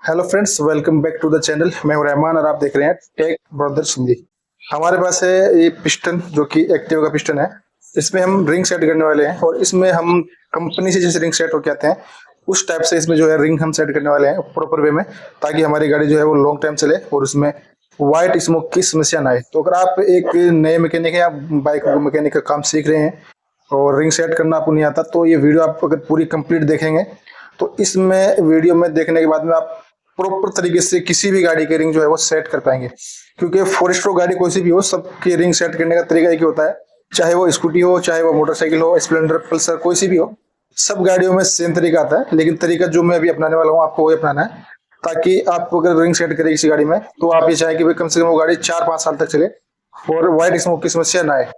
Hello friends, welcome back to the channel. मैं हूं रहमान और आप देख रहे हैं टेक ब्रदर्स हिंदी। हमारे पास है ये पिस्टन जो कि एक्टिवा का पिस्टन है। इसमें हम रिंग सेट करने वाले हैं और इसमें हम कंपनी से जैसे रिंग सेट होके आते हैं उस टाइप से इसमें जो है रिंग हम सेट करने वाले हैं प्रॉपर वे में, ताकि हमारी गाड़ी जो है वो लॉन्ग टाइम चले और उसमें व्हाइट स्मोक की समस्या ना आए। तो अगर आप एक नए मैकेनिक हैं या बाइक मैकेनिक का काम सीख रहे हैं और रिंग सेट करना आपको नहीं आता, तो ये वीडियो आप अगर पूरी कंप्लीट देखेंगे तो इसमें वीडियो में देखने के बाद में आप प्रॉपर तरीके से किसी भी गाड़ी के रिंग जो है वो सेट कर पाएंगे। क्योंकि फोर स्ट्रोक गाड़ी कोई सी भी हो, सबकी रिंग सेट करने का तरीका एक ही होता है। चाहे वो स्कूटी हो, चाहे वो मोटरसाइकिल हो, स्प्लेंडर, पल्सर, कोई सी भी हो, सब गाड़ियों में सेम तरीका आता है। लेकिन तरीका जो मैं अभी अपनाने वाला हूँ आपको वही अपनाना है, ताकि आप अगर रिंग सेट करें किसी गाड़ी में तो आप ये चाहें कि भाई कम से कम वो गाड़ी 4-5 साल तक चले और व्हाइट स्मोक की समस्या ना आए।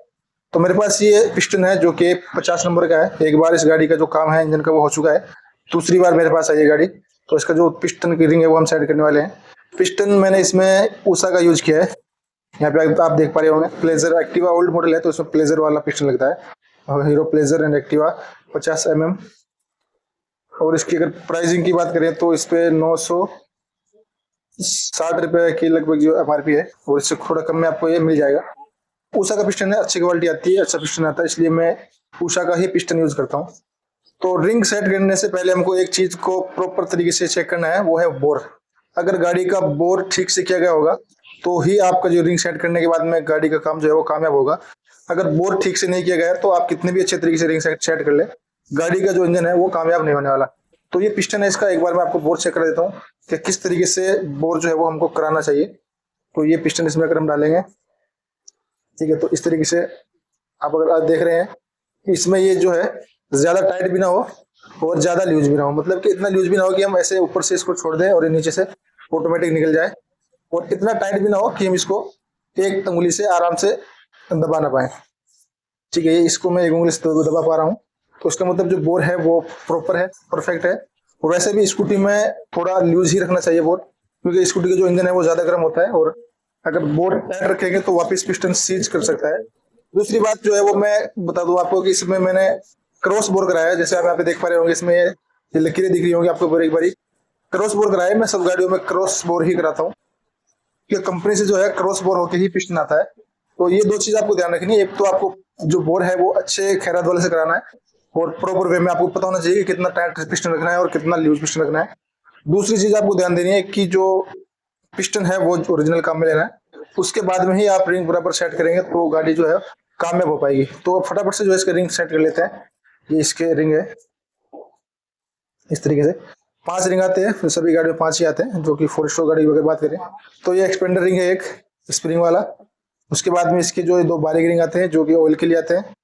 तो मेरे पास ये पिस्टन है जो कि 50 नंबर का है। एक बार इस गाड़ी का जो काम है इंजन का वो हो चुका है, दूसरी बार मेरे पास आई ये गाड़ी। तो इसका जो पिस्टन की रिंग है वो हम सेट करने वाले हैं। पिस्टन मैंने इसमें ऊषा का यूज किया है। यहाँ पे आप देख पा रहे होंगे, प्लेजर एक्टिवा ओल्ड मॉडल है तो इसमें प्लेजर वाला पिस्टन लगता है, और hero pleasure and Activa 50 mm। और इसकी अगर प्राइसिंग की बात करें तो इस पे 960 रुपए की लगभग जो MRP है, और इससे थोड़ा कम में आपको ये मिल जाएगा। ऊषा का पिस्टन है, अच्छी क्वालिटी आती है, अच्छा पिस्टन आता है, इसलिए मैं ऊषा का ही पिस्टन यूज करता हूँ। तो रिंग सेट करने से पहले हमको एक चीज को प्रॉपर तरीके से चेक करना है, वो है बोर। अगर गाड़ी का बोर ठीक से किया गया होगा तो ही आपका जो रिंग सेट करने के बाद में गाड़ी का काम जो है वो कामयाब होगा। अगर बोर ठीक से नहीं किया गया है तो आप कितने भी अच्छे तरीके से रिंग सेट कर ले, गाड़ी का जो इंजन है वो कामयाब नहीं होने वाला। तो ये पिस्टन है, इसका एक बार मैं आपको बोर चेक कर देता हूँ कि किस तरीके से बोर जो है वो हमको कराना चाहिए। तो ये पिस्टन इसमें अगर हम डालेंगे, ठीक है, तो इस तरीके से आप अगर देख रहे हैं, इसमें ये जो है ज्यादा टाइट भी ना हो और ज्यादा लूज भी ना हो। मतलब कि इतना लूज भी ना हो कि हम ऐसे ऊपर से इसको छोड़ दें और ये नीचे से ऑटोमेटिक निकल जाए, और इतना टाइट भी ना हो कि हम इसको एक उंगली से आराम से दबा ना पाए। ठीक है, ये इसको मैं एक उंगली से दबा पा रहा हूँ, तो इसका मतलब जो बोर है वो प्रॉपर है, परफेक्ट है। और वैसे भी स्कूटी में थोड़ा लूज ही रखना चाहिए बोर, क्योंकि स्कूटी का जो इंजन है वो ज्यादा गर्म होता है, और अगर बोर टाइट रखेंगे तो वापस पिस्टन सीज कर सकता है। दूसरी बात जो है वो मैं बता दूं आपको कि इसमें मैंने क्रॉस बोर कराया है। जैसे आप यहाँ पे देख पा रहे होंगे, इसमें ये लकीरें दिख रही होंगी आपको, एक बारी क्रॉस बोर कराया है। मैं सब गाड़ियों में क्रॉस बोर ही कराता हूँ, क्योंकि कंपनी से जो है क्रॉस बोर होकर ही पिस्टन आता है। तो ये दो चीज आपको ध्यान रखनी है, एक तो आपको जो बोर है वो अच्छे खैरात वाले से कराना है, और प्रॉपर वे में आपको पता होना चाहिए कि कितना टाइट पिस्टन रखना है और कितना लूज पिस्टन रखना है। दूसरी चीज आपको ध्यान देनी है कि जो पिस्टन है वो ओरिजिनल काम में लेना है, उसके बाद में ही आप रिंग बराबर सेट करेंगे तो गाड़ी जो है कामयाब हो पाएगी। तो फटाफट से जो है इसके रिंग सेट कर लेते हैं। ये इसके रिंग है, इस तरीके से 5 रिंग आते हैं, सभी गाड़ियों में 5 ही आते हैं, जो कि फोर स्ट्रोक गाड़ी की बात करें तो ये एक्सपेंडर रिंग है एक स्प्रिंग वाला। उसके बाद में इसके जो 2 बारीक रिंग आते हैं जो कि ऑयल के लिए आते हैं,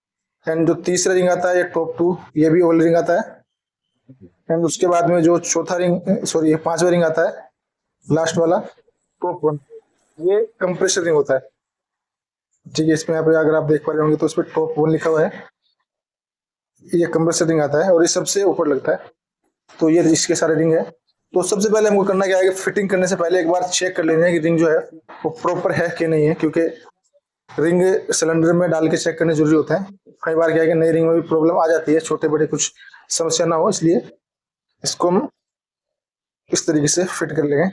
एंड जो तीसरा रिंग आता है ये टॉप 2, ये भी ऑयल रिंग आता है। एंड उसके बाद में जो चौथा रिंग, सॉरी 5वां रिंग आता है लास्ट वाला, टॉप 1, ये कंप्रेसर रिंग होता है। ठीक है, इसमें यहाँ पे अगर आप देख पा रहे होंगे तो इस पर टॉप 1 लिखा हुआ है, ये कंप्रेसर रिंग आता है और ये सबसे ऊपर लगता है। तो ये इसके सारे रिंग है। तो सबसे पहले हमको करना क्या है कि फिटिंग करने से पहले एक बार चेक कर लेना है कि रिंग जो है वो प्रॉपर है कि नहीं है, क्योंकि रिंग सिलेंडर में डाल के चेक करने जरूरी होता है। कई बार क्या है कि नई रिंग में भी प्रॉब्लम आ जाती है, छोटे बड़े कुछ समस्या ना हो, इसलिए इसको हम इस तरीके से फिट कर लेंगे।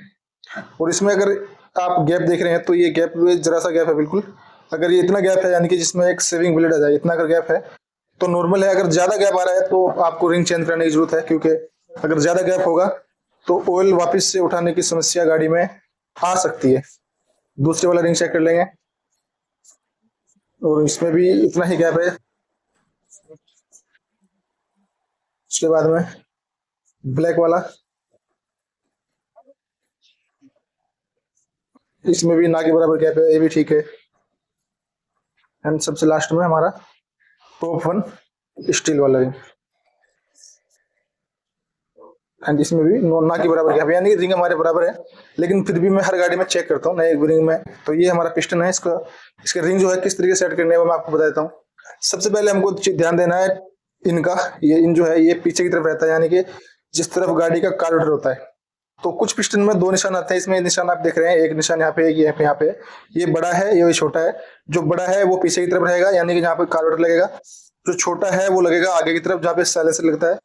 और इसमें अगर आप गैप देख रहे हैं तो ये गैप जरा सा गैप है बिल्कुल। अगर ये इतना गैप है यानी कि जिसमें एक सेविंग ब्लेड आ जाए, इतना अगर गैप है तो नॉर्मल है। अगर ज्यादा गैप आ रहा है तो आपको रिंग चेंज करने की जरूरत है, क्योंकि अगर ज्यादा गैप होगा तो ऑयल वापस से उठाने की समस्या गाड़ी में आ सकती है। दूसरे वाला रिंग चेक कर लेंगे, और इसमें भी इतना ही गैप है। उसके बाद में ब्लैक वाला, इसमें भी ना के बराबर गैप है, ये भी ठीक है। एंड सबसे लास्ट में हमारा टॉप 1 स्टील वाला रिंग, एंड इसमें भी ना के बराबर गैप है, यानी रिंग हमारे बराबर है। लेकिन फिर भी मैं हर गाड़ी में चेक करता हूँ नए रिंग में। तो ये हमारा पिस्टन है, इसका रिंग जो है किस तरीके से सेट करने है वो मैं आपको बता देता हूँ। सबसे पहले हमको ध्यान देना है इनका, ये इन जो है ये पीछे की तरफ रहता है, यानी कि जिस तरफ गाड़ी का कार्बोरेटर होता है। तो कुछ पिस्टन में 2 निशान आते हैं, इसमें निशान आप देख रहे हैं, एक निशान यहाँ पे, एक यहाँ पे। ये बड़ा है, ये छोटा है। जो बड़ा है वो पीछे की तरफ रहेगा, यानी कि जहाँ पे कार्बोरेटर लगेगा। जो छोटा है वो लगेगा आगे की तरफ, जहाँ पे साइलेंसर लगता है।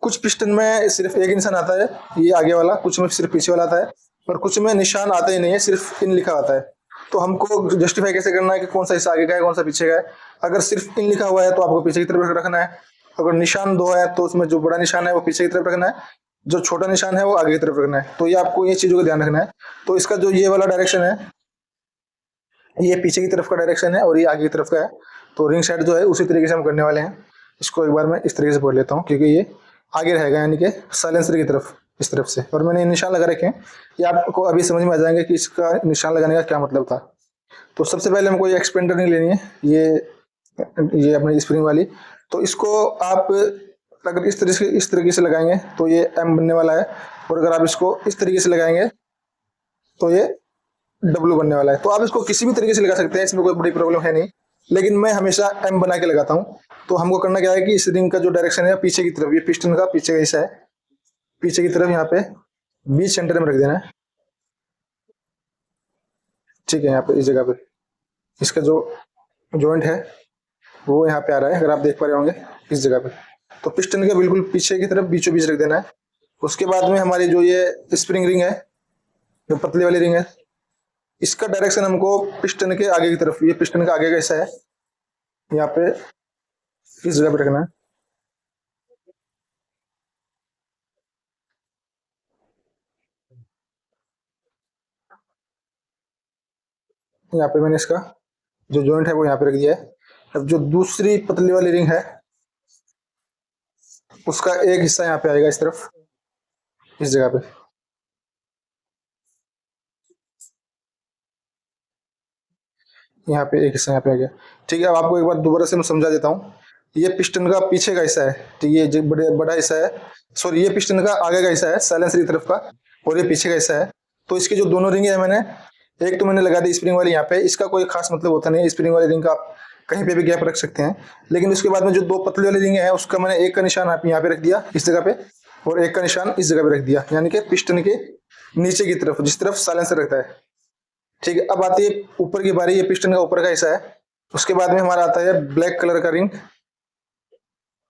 कुछ पिस्टन में सिर्फ एक निशान आता है, ये आगे वाला, कुछ में सिर्फ पीछे वाला आता है, और कुछ में निशान आता ही नहीं है, सिर्फ इन लिखा आता है। तो हमको जस्टिफाई कैसे करना है कि कौन सा हिस्सा आगे का है, कौन सा पीछे का है। अगर सिर्फ इन लिखा हुआ है तो आपको पीछे की तरफ रखना है। अगर निशान दो है तो उसमें जो बड़ा निशान है वो पीछे की तरफ रखना है, जो छोटा निशान है वो आगे की तरफ रखना है। तो ये आपको ये चीजों का ध्यान रखना है। तो इसका जो ये वाला डायरेक्शन है, ये पीछे की तरफ का डायरेक्शन है और ये आगे की तरफ का है। तो रिंग सेट जो है उसी तरीके से हम करने वाले हैं। इसको एक बार मैं इस तरीके से पढ़ लेता हूँ, क्योंकि ये आगे रहेगा, यानी कि साइलेंसर की तरफ इस तरफ से। और मैंने निशान लगा रखे हैं, ये आपको अभी समझ में आ जाएंगे कि इसका निशान लगाने का क्या मतलब था। तो सबसे पहले हमको ये एक्सपेंडर नहीं लेनी है, ये अपनी स्प्रिंग वाली। तो इसको आप अगर इस तरीके से लगाएंगे तो ये एम बनने वाला है, और अगर आप इसको इस तरीके से लगाएंगे तो ये डब्ल्यू बनने वाला है। तो आप इसको किसी भी तरीके से लगा सकते हैं, इसमें कोई बड़ी प्रॉब्लम है नहीं, लेकिन मैं हमेशा एम बना के लगाता हूँ। तो हमको करना क्या है कि इस रिंग का जो डायरेक्शन है पीछे की तरफ, ये पिस्टन का पीछे का हिस्सा है, पीछे की तरफ यहाँ पे बीच सेंटर में रख देना है। ठीक है, यहाँ पे इस जगह पे इसका जो जॉइंट है वो यहाँ पे आ रहा है, अगर आप देख पा रहे होंगे इस जगह पे। तो पिस्टन के बिल्कुल पीछे की तरफ बीचों बीच रख देना है। उसके बाद में हमारी जो ये स्प्रिंग रिंग है, जो पतली वाली रिंग है, इसका डायरेक्शन हमको पिस्टन के आगे की तरफ, ये पिस्टन का आगे का हिस्सा है, यहाँ पे इस जगह पे रखना है। यहाँ पे मैंने इसका जो जॉइंट है वो यहाँ पे रख दिया है। अब जो दूसरी पतली वाली रिंग है उसका एक हिस्सा यहाँ पे आएगा इस तरफ, इस जगह पे। यहाँ पे एक हिस्सा यहाँ पे आ गया। ठीक है, अब आपको एक बार दोबारा से मैं समझा देता हूँ। ये पिस्टन का पीछे का हिस्सा है, ठीक है, ये जो बड़ा हिस्सा है, सॉरी ये पिस्टन का आगे का हिस्सा है साइलेंसर की तरफ का, और ये पीछे का हिस्सा है। तो इसकी जो दोनों रिंग है, मैंने एक तो मैंने लगा दी स्प्रिंग वाली यहाँ पे, इसका कोई खास मतलब होता नहीं है, स्प्रिंग वाली रिंग का आप कहीं पे भी गैप रख सकते हैं। लेकिन उसके बाद में जो दो पतली वाली रिंग है उसका मैंने एक का निशान आप यहाँ पे रख दिया इस जगह पे, और एक का निशान इस जगह पे रख दिया, यानी कि पिस्टन के नीचे की तरफ, जिस तरफ साइलेंसर रहता है। ठीक है, अब आती है ऊपर की बारी, ये पिस्टन का ऊपर का हिस्सा है। उसके बाद में हमारा आता है ब्लैक कलर का रिंग,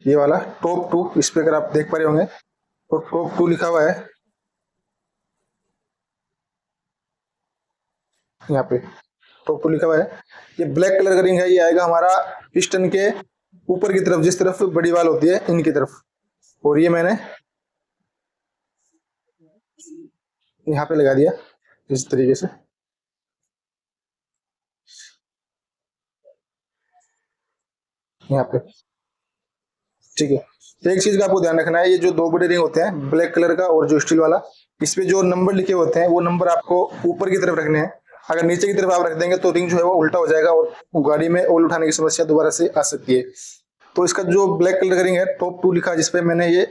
ये वाला टॉप टू, इस पे अगर आप देख पा रहे होंगे तो टॉप टू लिखा हुआ है यहाँ पे, टॉप टू लिखा हुआ है। ये ब्लैक कलर का रिंग है, ये आएगा हमारा पिस्टन के ऊपर की तरफ, जिस तरफ बड़ी वाल होती है इनकी तरफ। और ये मैंने यहाँ पे लगा दिया इस तरीके से, यहाँ पे। ठीक है, तो एक चीज का आपको ध्यान रखना है, ये जो दो बड़े रिंग होते हैं ब्लैक कलर का और जो स्टील वाला, इस पे जो नंबर लिखे होते हैं वो नंबर आपको ऊपर की तरफ रखने हैं। अगर नीचे की तरफ आप रख देंगे तो रिंग जो है वो उल्टा हो जाएगा और गाड़ी में ऑयल उठाने की समस्या दोबारा से आ सकती है। तो इसका जो ब्लैक कलर का रिंग है टॉप टू लिखा है, जिसपे मैंने ये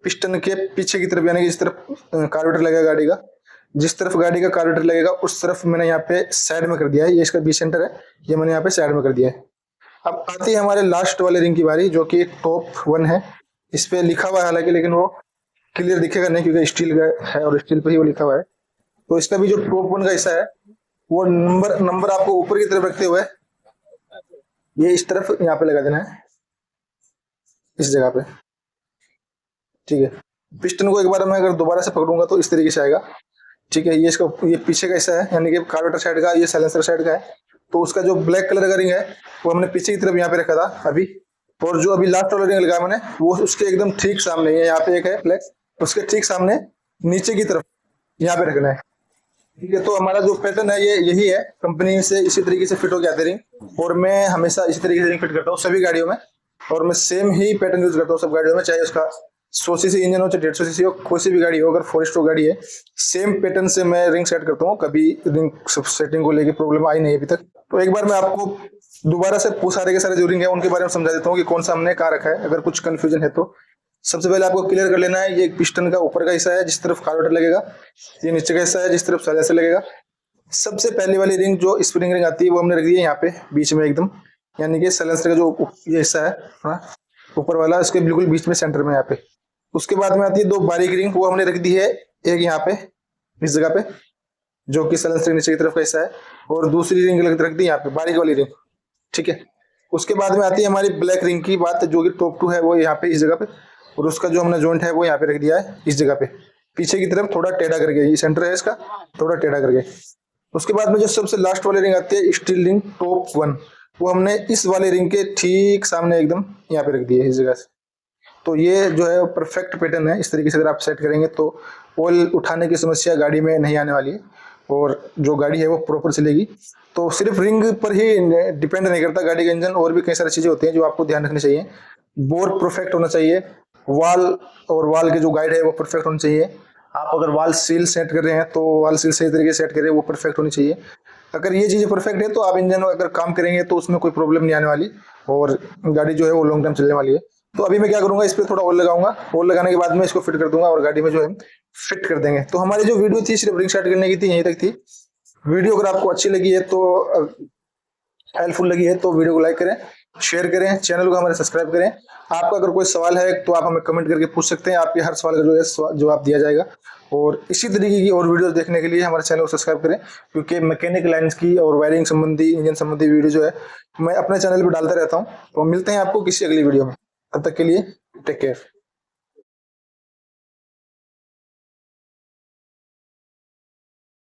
पिस्टन के पीछे की तरफ, यानी कि जिस तरफ कार्बोरेटर लगेगा गाड़ी का, जिस तरफ गाड़ी का कार्बोरेटर लगेगा उस तरफ मैंने यहाँ पे साइड में कर दिया है। ये इसका बी सेंटर है, ये मैंने यहाँ पे साइड में कर दिया है। अब आती है हमारे लास्ट वाले रिंग की बारी, जो कि टॉप वन है। इस पे लिखा हुआ है हालांकि, लेकिन वो क्लियर दिखेगा नहीं क्योंकि स्टील का है और स्टील पे ही वो लिखा हुआ है। तो इसका भी जो टॉप वन का हिस्सा है वो नंबर नंबर आपको ऊपर की तरफ रखते हुए ये इस तरफ यहाँ पे लगा देना है, इस जगह पे। ठीक है, पिस्टन को एक बार मैं अगर दोबारा से पकड़ूंगा तो इस तरीके से आएगा। ठीक है, ये इसका ये पीछे का हिस्सा है, यानी कि कार्बोरेटर साइड का, ये साइलेंसर साइड का है। तो उसका जो ब्लैक कलर का रिंग है वो हमने पीछे की तरफ यहाँ पे रखा था अभी, और जो अभी लास्ट वाला रिंग लगाया मैंने वो उसके एकदम ठीक सामने है, यहाँ पे एक है ब्लैक, उसके ठीक सामने नीचे की तरफ यहाँ पे रखना है। ठीक है, तो हमारा जो पैटर्न है ये यही है, कंपनी से इसी तरीके से फिट हो गया रिंग, और मैं हमेशा इसी तरीके से रिंग फिट करता हूँ सभी गाड़ियों में, और मैं सेम ही पैटर्न यूज करता हूँ सब गाड़ियों में, चाहे उसका 100 सीसी इंजन हो चाहे 150 सीसी हो, कोई सी भी गाड़ी हो, अगर 4 स्ट्रोक गाड़ी है सेम पैटर्न से मैं रिंग सेट करता हूँ। कभी रिंग सेटिंग को लेके प्रॉब्लम आई नहीं अभी तक। तो एक बार मैं आपको दोबारा से सारे के सारे जो रिंग है उनके बारे में समझा देता हूँ कि कौन सा हमने कहाँ रखा है, अगर कुछ कंफ्यूजन है तो। सबसे पहले आपको क्लियर कर लेना है, ये पिस्टन का ऊपर का हिस्सा है जिस तरफ कार्बोरेटर लगेगा, ये नीचे का हिस्सा है जिस तरफ साइलेंसर लगेगा। सबसे पहले वाली रिंग जो स्प्रिंग रिंग आती है वो हमने रख दी है यहाँ पे बीच में एकदम, यानी कि साइलेंसर का जो ये हिस्सा है हाँ ऊपर वाला, इसके बिल्कुल बीच में सेंटर में यहाँ पे। उसके बाद में आती है दो बारीक रिंग, वो हमने रख दी है एक यहाँ पे इस जगह पे, जो कि साइलेंसर के नीचे की तरफ का हिस्सा है, और दूसरी रिंग रख दी यहाँ पे बारीक वाली रिंग। ठीक है, उसके बाद में आती है हमारी ब्लैक रिंग की बात, जो कि टॉप टू है वो यहाँ पे इस जगह पे। और उसका जो हमने जॉइंट है वो यहाँ पे रख दिया है इस जगह पे, पीछे की तरफ थोड़ा टेढ़ा करके, ये सेंटर है इसका, थोड़ा टेढ़ा करके। उसके बाद में जो सबसे लास्ट वाली रिंग आती है स्टील रिंग टॉप 1, वो हमने इस वाले रिंग के ठीक सामने एकदम यहाँ पे रख दी है इस जगह से। तो ये जो है परफेक्ट पैटर्न है। इस तरीके से अगर आप सेट करेंगे तो ऑयल उठाने की समस्या गाड़ी में नहीं आने वाली है और जो गाड़ी है वो प्रॉपर चलेगी। तो सिर्फ रिंग पर ही डिपेंड नहीं करता गाड़ी का इंजन, और भी कई सारी चीजें होती हैं जो आपको ध्यान रखनी चाहिए। बोर परफेक्ट होना चाहिए, वाल और वाल के जो गाइड है वो परफेक्ट होनी चाहिए। आप अगर वाल सील सेट कर रहे हैं तो वाल सील सही तरीके से सेट करें, वो परफेक्ट होनी चाहिए। अगर ये चीजें परफेक्ट है तो आप इंजन अगर काम करेंगे तो उसमें कोई प्रॉब्लम नहीं आने वाली और गाड़ी जो है वो लॉन्ग टाइम चलने वाली है। तो अभी मैं क्या करूंगा, इस पे थोड़ा ऑयल लगाऊंगा, ऑयल लगाने के बाद में इसको फिट कर दूंगा और गाड़ी में जो है फिट कर देंगे। तो हमारी जो वीडियो थी सिर्फ रिंग सेट करने की थी, यहीं तक थी। वीडियो अगर आपको अच्छी लगी है तो हेल्पफुल लगी है तो वीडियो को लाइक करें, शेयर करें, चैनल को हमारे सब्सक्राइब करें। आपका अगर कोई सवाल है तो आप हमें कमेंट करके पूछ सकते हैं, आपके हर सवाल का जो है जवाब दिया जाएगा। और इसी तरीके की और वीडियोस देखने के लिए हमारे चैनल को सब्सक्राइब करें, क्योंकि मैकेनिक लाइन्स की और वायरिंग संबंधी, इंजन संबंधी वीडियो जो है मैं अपने चैनल पर डालता रहता हूँ। तो मिलते हैं आपको किसी अगली वीडियो में, तब तक के लिए टेक केयर।